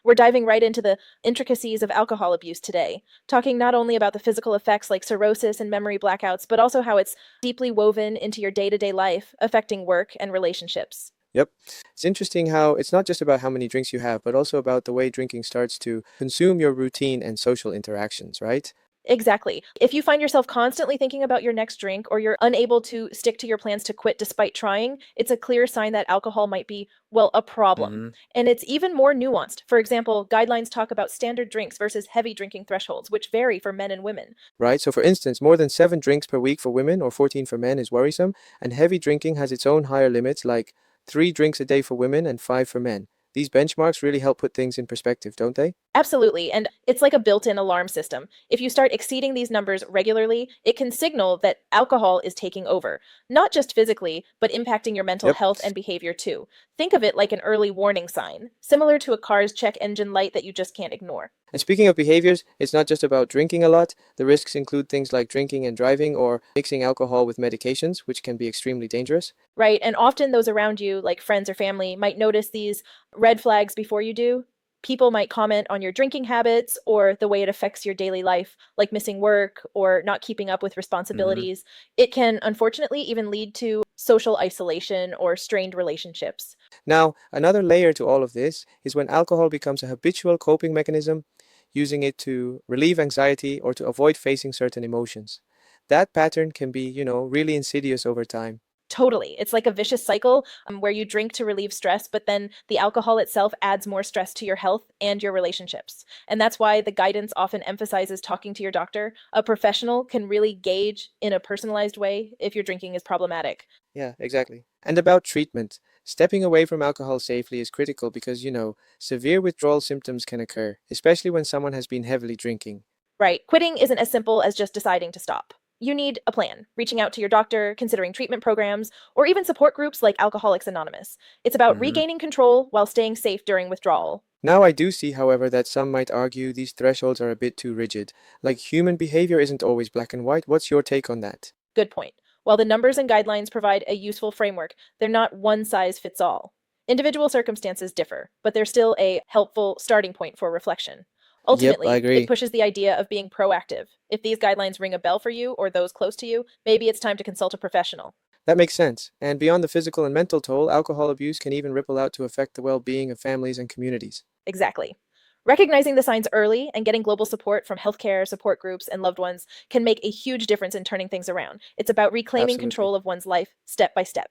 We're diving right into the intricacies of alcohol abuse today, talking not only about the physical effects like cirrhosis and memory blackouts, but also how it's deeply woven into your day to day life, affecting work and relationships. Yep. It's interesting how it's not just about how many drinks you have, but also about the way drinking starts to consume your routine and social interactions, right? Exactly. If you find yourself constantly thinking about your next drink or you're unable to stick to your plans to quit despite trying, it's a clear sign that alcohol might be, well, a problem. Hmm. And it's even more nuanced. For example, guidelines talk about standard drinks versus heavy drinking thresholds, which vary for men and women. Right? So, for instance, more than 7 drinks per week for women or 14 for men is worrisome, and heavy drinking has its own higher limits, like 3 drinks a day for women and 5 for men. These benchmarks really help put things in perspective, don't they? Absolutely. And it's like a built in alarm system. If you start exceeding these numbers regularly, it can signal that alcohol is taking over, not just physically, but impacting your mental Yep. health and behavior too. Think of it like an early warning sign, similar to a car's check engine light that you just can't ignore. And speaking of behaviors, it's not just about drinking a lot. The risks include things like drinking and driving or mixing alcohol with medications, which can be extremely dangerous. Right? And often those around you, like friends or family, might notice these red flags before you do. People might comment on your drinking habits or the way it affects your daily life, like missing work or not keeping up with Hmm. responsibilities. It can unfortunately even lead to social isolation or strained relationships. Now, another layer to all of this is when alcohol becomes a habitual coping mechanism, using it to relieve anxiety or to avoid facing certain emotions. That pattern can be, really insidious over time. Totally. It's like a vicious cycle where you drink to relieve stress, but then the alcohol itself adds more stress to your health and your relationships. And that's why the guidance often emphasizes talking to your doctor. A professional can really gauge in a personalized way if your drinking is problematic. Yeah, exactly. And about treatment. Stepping away from alcohol safely is critical because, severe withdrawal symptoms can occur, especially when someone has been heavily drinking. Right. Quitting isn't as simple as just deciding to stop. You need a plan, reaching out to your doctor, considering treatment programs, or even support groups like Alcoholics Anonymous. It's about Hmm. regaining control while staying safe during withdrawal. Now, I do see, however, that some might argue these thresholds are a bit too rigid. Like human behavior isn't always black and white. What's your take on that? Good point. While the numbers and guidelines provide a useful framework, they're not one size fits all. Individual circumstances differ, but they're still a helpful starting point for reflection. Yep, I Ultimately, it agree. pushes the idea of being proactive. If these guidelines ring a bell for you or those close to you, maybe it's time to consult a professional. That makes sense. And beyond the physical and mental toll, alcohol abuse can even ripple out to affect the well being of families and communities. Exactly. Recognizing the signs early and getting global support from healthcare support groups and loved ones can make a huge difference in turning things around. It's about reclaiming Absolutely. control of one's life step by step.